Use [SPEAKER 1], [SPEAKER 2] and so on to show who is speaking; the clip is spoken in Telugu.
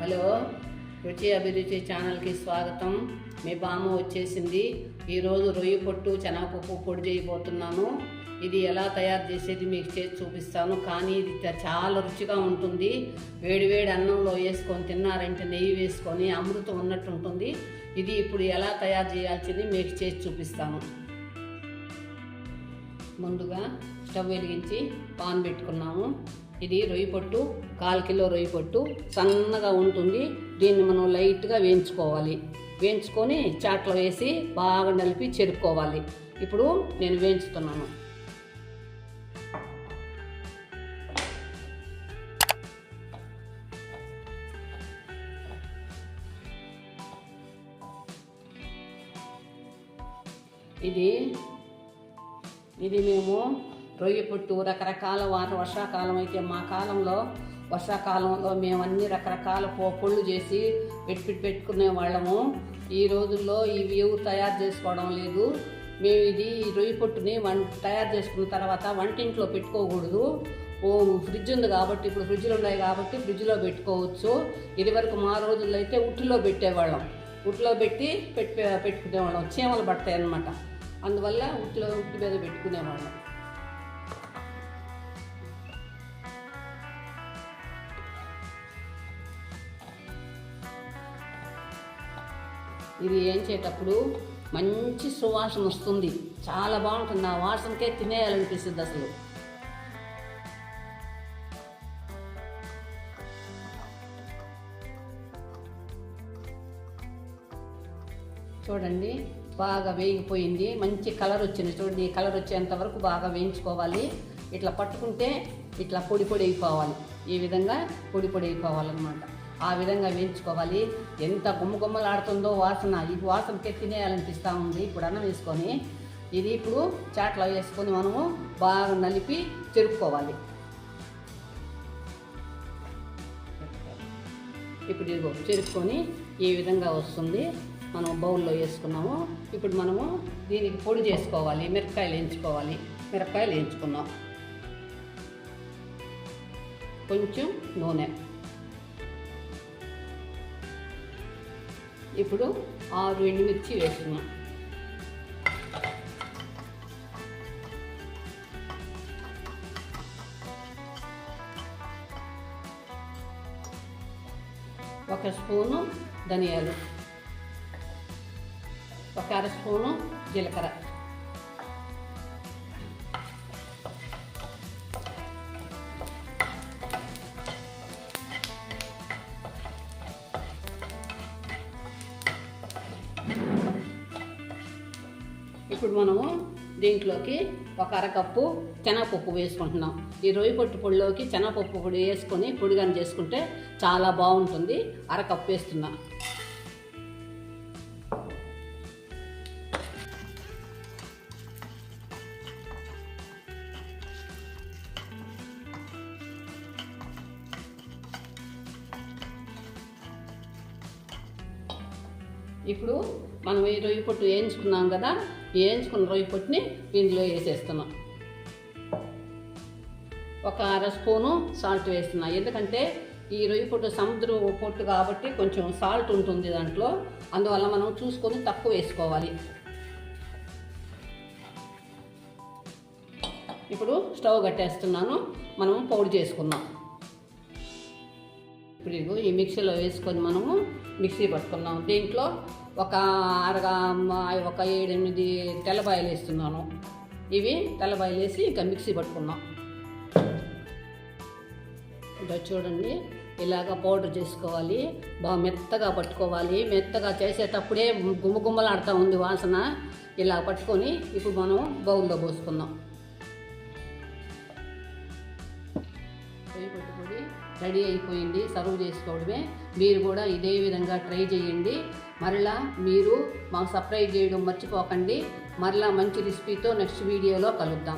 [SPEAKER 1] హలో, రుచి అభిరుచి ఛానల్కి స్వాగతం. మీ బామ్మ వచ్చేసింది. ఈరోజు రొయ్య పొట్టు శనగపప్పు పొడి చేయబోతున్నాను. ఇది ఎలా తయారు చేసేది మీకు చేసి చూపిస్తాను. కానీ ఇది చాలా రుచిగా ఉంటుంది. వేడివేడి అన్నంలో వేసుకొని తిన్నారంటే నెయ్యి వేసుకొని అమృతం ఉన్నట్టు ఉంటుంది. ఇది ఇప్పుడు ఎలా తయారు చేయాల్సింది మీకు చేసి చూపిస్తాను. ముందుగా స్టవ్ వెలిగించి పాన్ పెట్టుకున్నాము. ఇది రొయ్య పొట్టు, 1/4 కిలో రొయ్య పొట్టు సన్నగా ఉంటుంది. దీన్ని మనం లైట్గా వేయించుకోవాలి. వేయించుకొని చాట్లో వేసి బాగా నలిపి చెరుపుకోవాలి. ఇప్పుడు నేను వేయించుతున్నాను. ఇది మేము రొయ్య పొట్టు రకరకాల వర్షాకాలం అయితే మా వర్షాకాలంలో మేము అన్ని రకరకాల పొళ్ళు చేసి పెట్టుకునే వాళ్ళము. ఈ రోజుల్లో ఇవి ఎవరు తయారు చేసుకోవడం లేదు. మేము ఇది రొయ్య పొట్టుని తయారు చేసుకున్న తర్వాత వంటింట్లో పెట్టుకోకూడదు. ఫ్రిడ్జ్ ఉంది కాబట్టి, ఇప్పుడు ఫ్రిడ్జ్లు ఉన్నాయి కాబట్టి ఫ్రిడ్జ్లో పెట్టుకోవచ్చు. ఇది వరకు మా రోజుల్లో అయితే ఉట్టిలో పెట్టేవాళ్ళం. ఉట్టిలో పెట్టుకునేవాళ్ళం. చీమలు పడతాయి అన్నమాట. అందువల్ల ఉట్టి మీద పెట్టుకునేవాళ్ళం. ఇది వేయించేటప్పుడు మంచి సువాసన వస్తుంది. చాలా బాగుంటుంది. ఆ వాసనకే తినేయాలనిపిస్తుంది అసలు. చూడండి, బాగా వేగిపోయింది. మంచి కలర్ వచ్చింది. చూడండి, ఈ కలర్ వచ్చేంత వరకు బాగా వేయించుకోవాలి. ఇట్లా పట్టుకుంటే ఇట్లా పొడి అయిపోవాలి. ఈ విధంగా పొడి అయిపోవాలన్నమాట. ఆ విధంగా వేయించుకోవాలి. ఎంత గుమ్మలాడుతుందో వాసన. ఈ వాసనకే తినేయాలనిపిస్తూ ఉంది. ఇప్పుడు అన్నం వేసుకొని ఇది ఇప్పుడు చాట్లో వేసుకొని మనము బాగా నలిపి చెరుపుకోవాలి. ఇప్పుడు ఇదిగో చెరుపుకొని ఈ విధంగా వస్తుంది. మనం బౌల్లో వేసుకున్నాము. ఇప్పుడు మనము దీనికి పొడి చేసుకోవాలి. మిరపకాయలు వేయించుకోవాలి. మిరపకాయలు వేయించుకున్నాం. కొంచెం నూనె. ఇప్పుడు 6 ఎండుమిర్చి వేసుకున్నాం. ఒక స్పూను ధనియాలు, ఒక 1/2 స్పూను జీలకర్ర, ఇప్పుడు మనము దీంట్లోకి ఒక 1/2 కప్పు శనగపప్పు వేసుకుంటున్నాం. ఈ రొయ్య పొట్టు పొడిలోకి శనగపప్పు పొడి వేసుకొని పొడిగాని చేసుకుంటే చాలా బాగుంటుంది. 1/2 కప్పు వేస్తున్నా. ఇప్పుడు మనం ఈ రొయ్య పొట్టు వేయించుకున్నాం కదా, వేయించుకున్న రొయ్య పొట్టుని దీంట్లో వేసేస్తున్నాం. ఒక 1/2 స్పూను సాల్ట్ వేస్తున్నా. ఎందుకంటే ఈ రొయ్య పొట్టు సముద్ర పొట్టు కాబట్టి కొంచెం సాల్ట్ ఉంటుంది దాంట్లో. అందువల్ల మనం చూసుకొని తక్కువ వేసుకోవాలి. ఇప్పుడు స్టవ్ కట్టేస్తున్నాను. మనం పొడి చేసుకుందాం. ఇప్పుడు ఈ మిక్సీలో వేసుకొని మనము మిక్సీ పట్టుకున్నాం. దీంట్లో ఒక 7-8 తెల్లబాయలు వేస్తున్నాను. ఇవి తెల్లబాయలు వేసి ఇంకా మిక్సీ పట్టుకున్నాం. ఇంకా చూడండి, ఇలాగ పౌడర్ చేసుకోవాలి. బాగా మెత్తగా పట్టుకోవాలి. మెత్తగా చేసేటప్పుడే గుమ్మలాడుతూ ఉంది వాసన. ఇలా పట్టుకొని ఇప్పుడు మనం బౌల్లో పోసుకుందాం. పొడి రెడీ అయిపోయింది. సర్వ్ చేసుకోవడమే. మీరు కూడా ఇదే విధంగా ట్రై చేయండి. మరలా మీరు మాకు సబ్స్క్రైబ్ చేయడం మర్చిపోకండి. మరలా మంచి రెసిపీతో నెక్స్ట్ వీడియోలో కలుద్దాం.